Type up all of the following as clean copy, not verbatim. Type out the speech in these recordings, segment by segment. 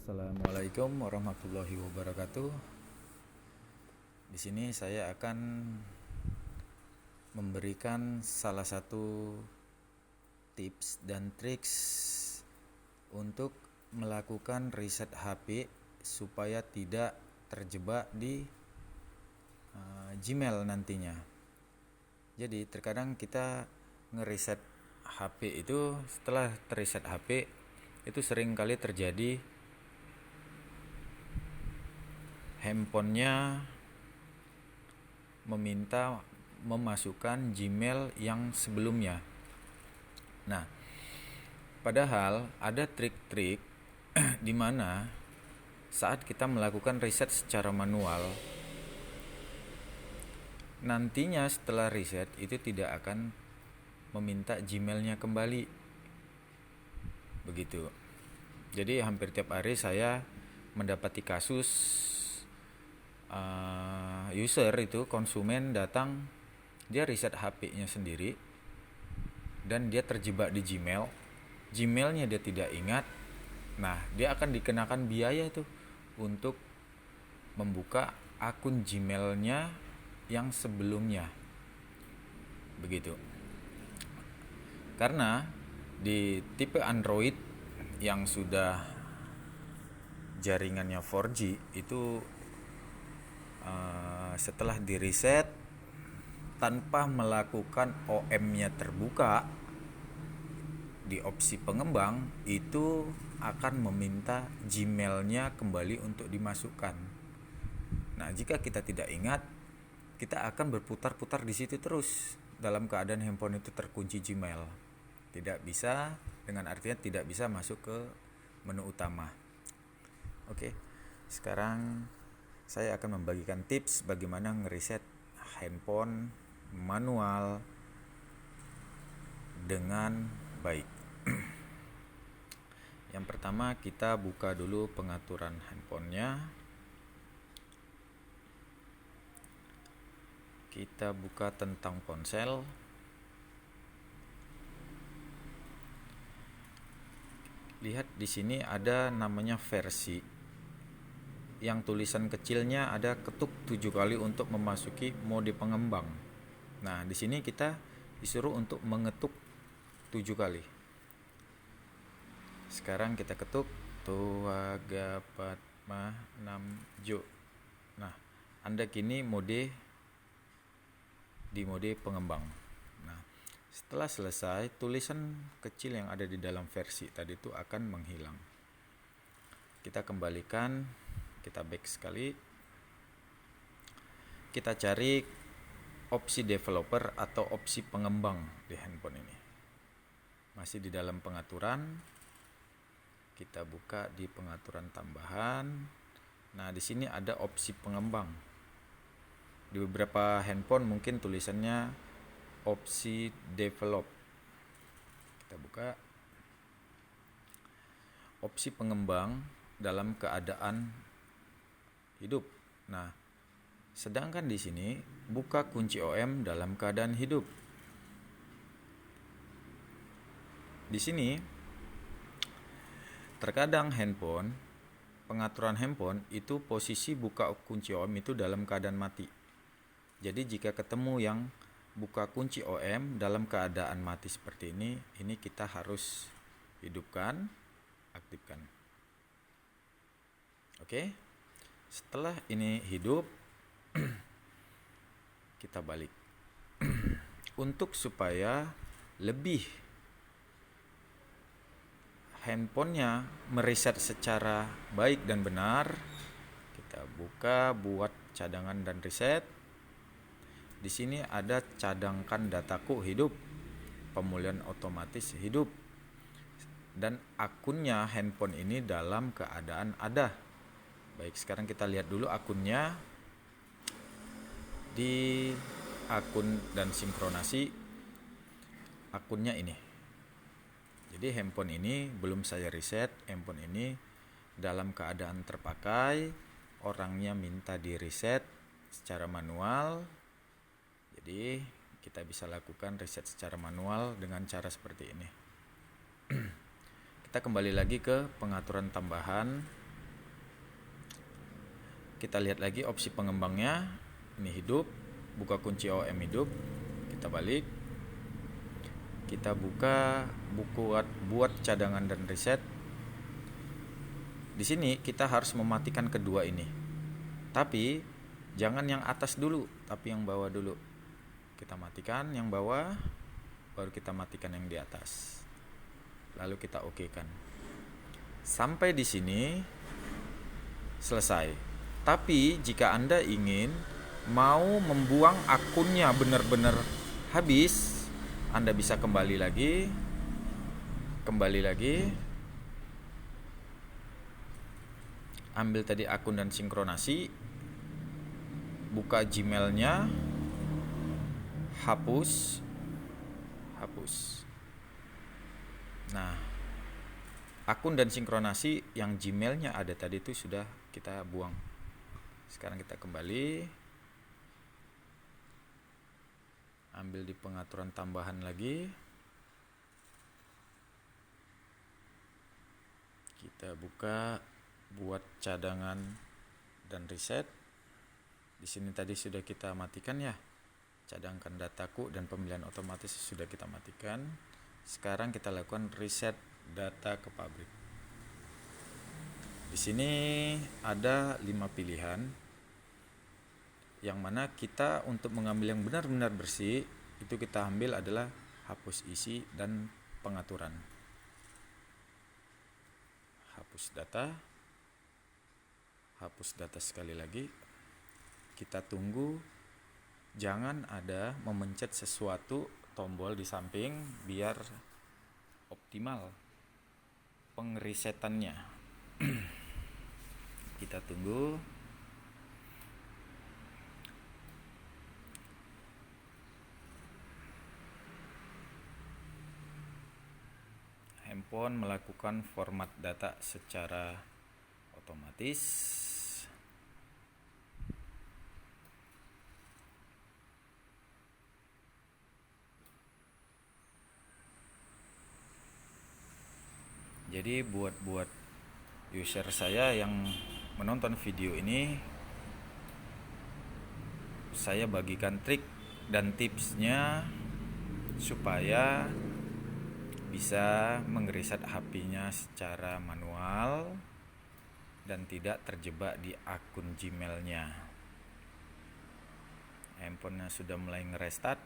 Assalamualaikum warahmatullahi wabarakatuh. Di sini saya akan memberikan salah satu tips dan triks untuk melakukan riset HP supaya tidak terjebak di Gmail nantinya. Jadi terkadang kita ngeriset HP itu, setelah terreset HP itu sering kali terjadi handphonenya meminta memasukkan Gmail yang sebelumnya. Nah, padahal ada trik-trik di mana saat kita melakukan riset secara manual, nantinya setelah riset itu tidak akan meminta Gmailnya kembali. Begitu. Jadi hampir tiap hari saya mendapati kasus user itu, konsumen datang, dia riset HP-nya sendiri dan dia terjebak di Gmail. Gmailnya dia tidak ingat. Nah, dia akan dikenakan biaya itu untuk membuka akun Gmailnya yang sebelumnya. Begitu. Karena di tipe Android yang sudah jaringannya 4G itu setelah di reset tanpa melakukan OM-nya terbuka di opsi pengembang, itu akan meminta Gmail-nya kembali untuk dimasukkan. Nah, jika kita tidak ingat, kita akan berputar-putar di situ terus dalam keadaan handphone itu terkunci Gmail. Tidak bisa, dengan artinya tidak bisa masuk ke menu utama. Oke, sekarang saya akan membagikan tips bagaimana ngeriset handphone manual dengan baik. Yang pertama, kita buka dulu pengaturan handphonenya. Kita buka tentang ponsel. Lihat di sini ada namanya versi. Yang tulisan kecilnya ada ketuk 7 kali untuk memasuki mode pengembang. Nah, di sini kita disuruh untuk mengetuk 7 kali. Sekarang kita ketuk Tuwagapatma 6Jo. Nah, Anda kini di mode pengembang. Nah, setelah selesai, tulisan kecil yang ada di dalam versi tadi itu akan menghilang. Kita kembalikan, kita back sekali. Kita cari opsi developer atau opsi pengembang di handphone ini. Masih di dalam pengaturan. Kita buka di pengaturan tambahan. Nah, di sini ada opsi pengembang. Di beberapa handphone mungkin tulisannya opsi develop. Kita buka opsi pengembang dalam keadaan hidup. Nah, sedangkan di sini buka kunci OM dalam keadaan hidup. Di sini terkadang pengaturan handphone itu posisi buka kunci OM itu dalam keadaan mati. Jadi jika ketemu yang buka kunci OM dalam keadaan mati seperti ini kita harus hidupkan, aktifkan. Oke. Setelah ini hidup, kita balik. Untuk supaya lebih handphonenya mereset secara baik dan benar, kita buka buat cadangan dan reset. Di sini ada cadangkan dataku hidup, pemulihan otomatis hidup, dan akunnya handphone ini dalam keadaan ada. Baik, sekarang kita lihat dulu akunnya. Di akun dan sinkronasi, akunnya ini. Jadi handphone ini belum saya reset, handphone ini dalam keadaan terpakai, orangnya minta di reset secara manual. Jadi kita bisa lakukan reset secara manual dengan cara seperti ini. Kita kembali lagi ke pengaturan tambahan. Kita lihat lagi opsi pengembangnya. Ini hidup, buka kunci OM hidup. Kita balik. Kita buka buat cadangan dan reset. Di sini kita harus mematikan kedua ini. Tapi jangan yang atas dulu, tapi yang bawah dulu. Kita matikan yang bawah, baru kita matikan yang di atas. Lalu kita okekan. Sampai di sini selesai. Tapi jika Anda ingin mau membuang akunnya benar-benar habis, Anda bisa kembali lagi, ambil tadi akun dan sinkronasi, buka Gmailnya, hapus. Nah, akun dan sinkronasi yang Gmailnya ada tadi itu sudah kita buang. Sekarang kita kembali, ambil di pengaturan tambahan lagi, kita buka buat cadangan dan reset. Di sini tadi sudah kita matikan ya, cadangkan dataku dan pemilihan otomatis sudah kita matikan. Sekarang kita lakukan reset data ke pabrik. Di sini ada 5 pilihan. Yang mana kita untuk mengambil yang benar-benar bersih, itu kita ambil adalah hapus isi dan pengaturan. Hapus data sekali lagi. Kita tunggu, jangan ada memencet sesuatu tombol di samping biar optimal pengresetannya. Kita tunggu. Handphone melakukan format data secara otomatis. Jadi buat user saya yang menonton video ini, saya bagikan trik dan tipsnya supaya bisa mengreset HP-nya secara manual dan tidak terjebak di akun Gmail-nya. Handphonenya sudah mulai ngerestart.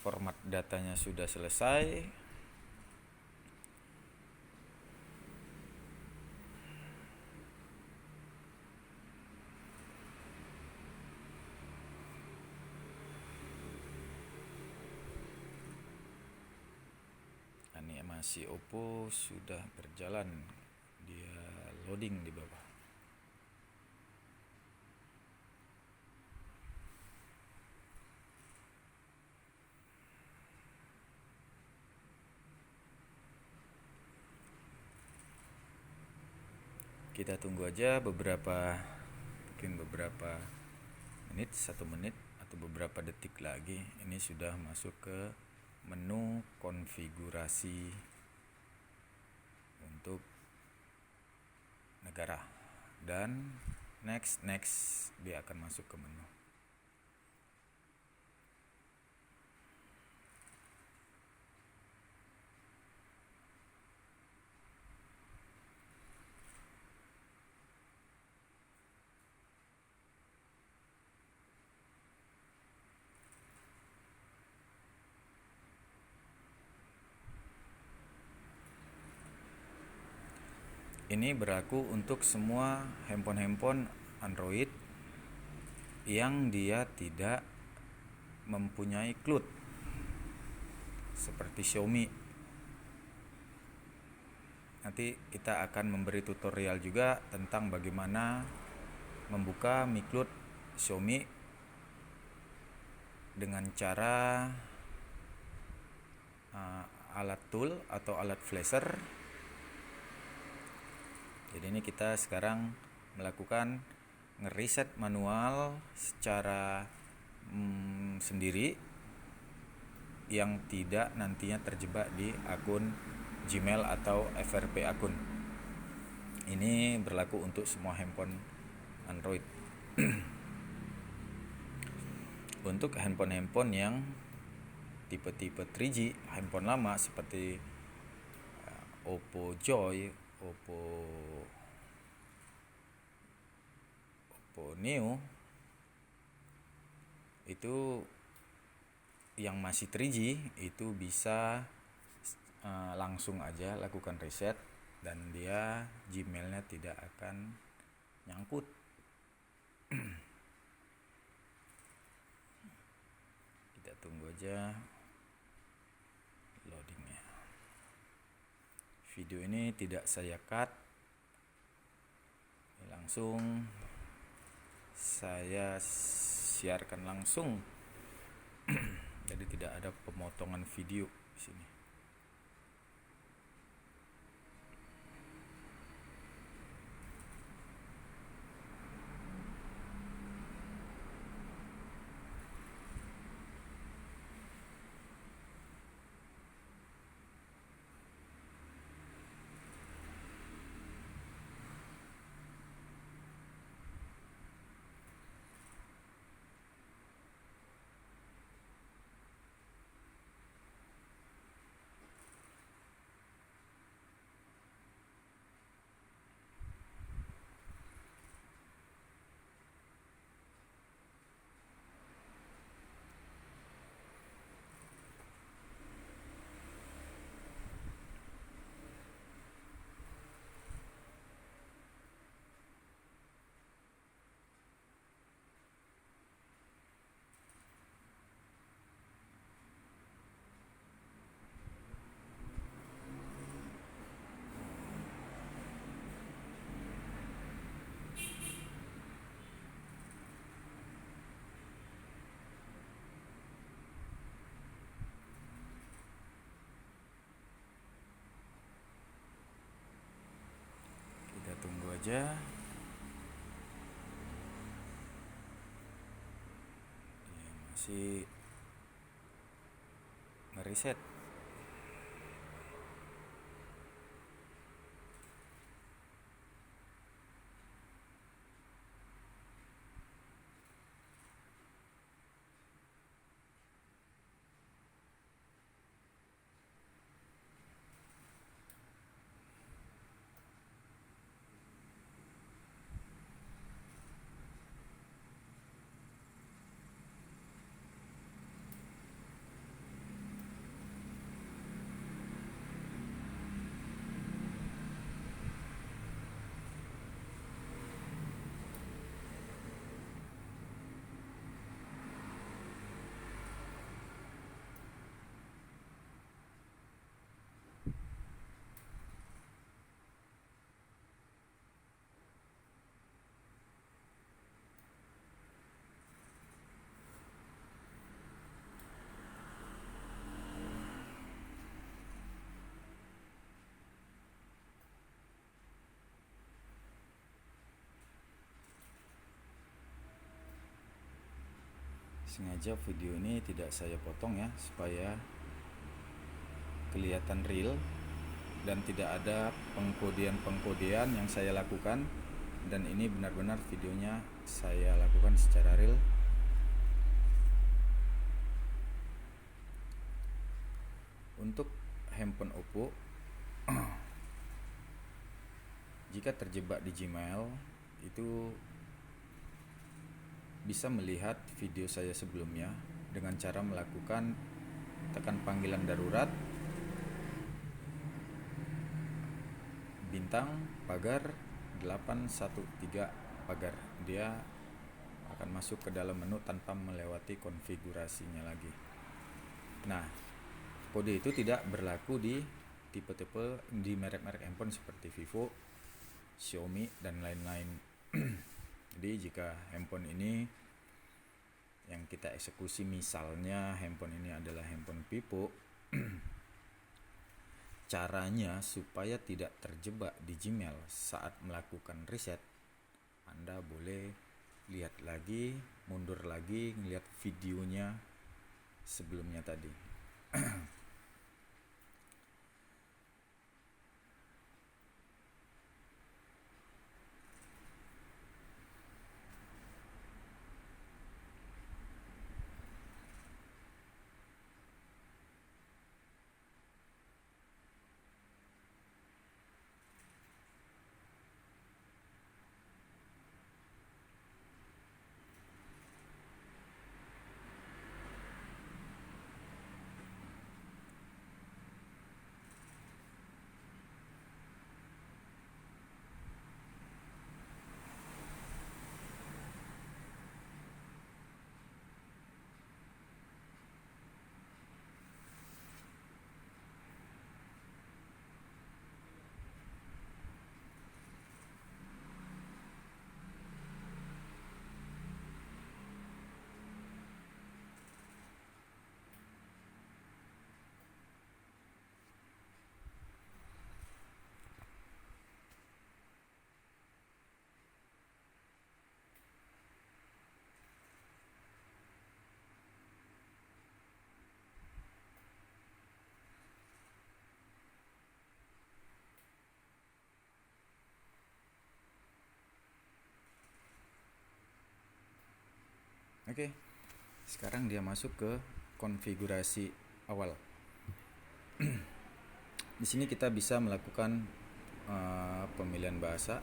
Format datanya sudah selesai. Animasi Oppo sudah berjalan, dia loading di bawah. Kita tunggu aja beberapa menit, 1 menit atau beberapa detik lagi. Ini sudah masuk ke menu konfigurasi untuk negara, dan next dia akan masuk ke menu. Ini berlaku untuk semua handphone Android yang dia tidak mempunyai cloud seperti Xiaomi. Nanti kita akan memberi tutorial juga tentang bagaimana membuka Mi Cloud Xiaomi dengan cara alat tool atau alat flasher. Jadi ini kita sekarang melakukan ngereset manual secara sendiri yang tidak nantinya terjebak di akun Gmail atau FRP akun. Ini berlaku untuk semua handphone Android. Untuk handphone-handphone yang tipe-tipe 3G, handphone lama seperti Oppo Joy, Oppo Neo, itu yang masih 3G itu bisa langsung aja lakukan reset dan dia Gmailnya tidak akan nyangkut. Kita tunggu aja loadingnya. Video ini tidak saya cut, langsung saya siarkan langsung. Jadi tidak ada pemotongan video di sini. Kita tunggu aja. Dia masih ngereset. Sengaja video ini tidak saya potong ya, supaya kelihatan real dan tidak ada pengkodean yang saya lakukan, dan ini benar-benar videonya saya lakukan secara real. Untuk handphone Oppo, jika terjebak di Gmail itu bisa melihat video saya sebelumnya dengan cara melakukan tekan panggilan darurat bintang pagar 813 pagar. Dia akan masuk ke dalam menu tanpa melewati konfigurasinya lagi. Nah, kode itu tidak berlaku di tipe-tipe di merek-merek handphone seperti Vivo, Xiaomi dan lain-lain. Jadi jika handphone ini yang kita eksekusi, misalnya handphone ini adalah handphone Vivo, caranya supaya tidak terjebak di Gmail saat melakukan reset, Anda boleh lihat lagi, mundur lagi, ngelihat videonya sebelumnya tadi. Oke. Sekarang dia masuk ke konfigurasi awal. Di sini kita bisa melakukan pemilihan bahasa.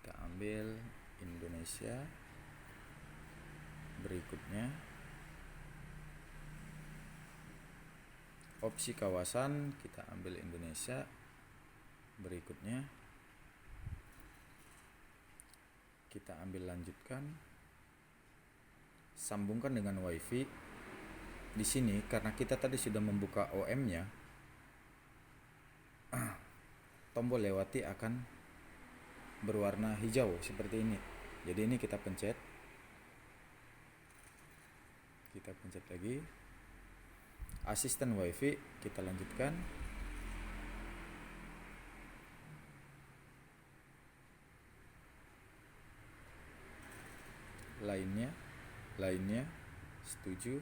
Kita ambil Indonesia. Berikutnya opsi kawasan, kita ambil Indonesia. Berikutnya kita ambil lanjutkan, sambungkan dengan WiFi. Di sini karena kita tadi sudah membuka OM-nya, tombol lewati akan berwarna hijau seperti ini. Jadi ini kita pencet lagi, asisten WiFi, kita lanjutkan. Lainnya setuju.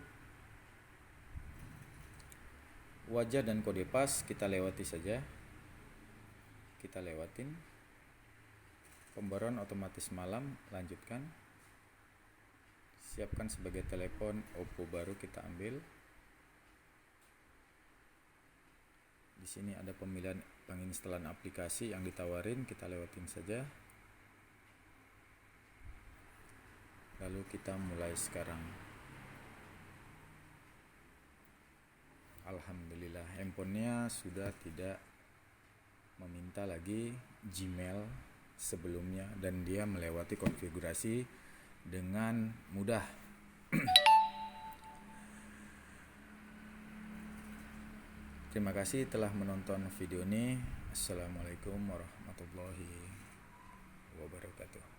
Wajah dan kode pas kita lewati saja. Kita lewatin. Pembaruan otomatis malam, lanjutkan. Siapkan sebagai telepon Oppo baru, kita ambil. Di sini ada pemilihan penginstalan aplikasi yang ditawarin, kita lewatin saja. Lalu kita mulai sekarang. Alhamdulillah, handphonenya sudah tidak meminta lagi Gmail sebelumnya dan dia melewati konfigurasi dengan mudah. Terima kasih telah menonton video ini. Assalamualaikum warahmatullahi wabarakatuh.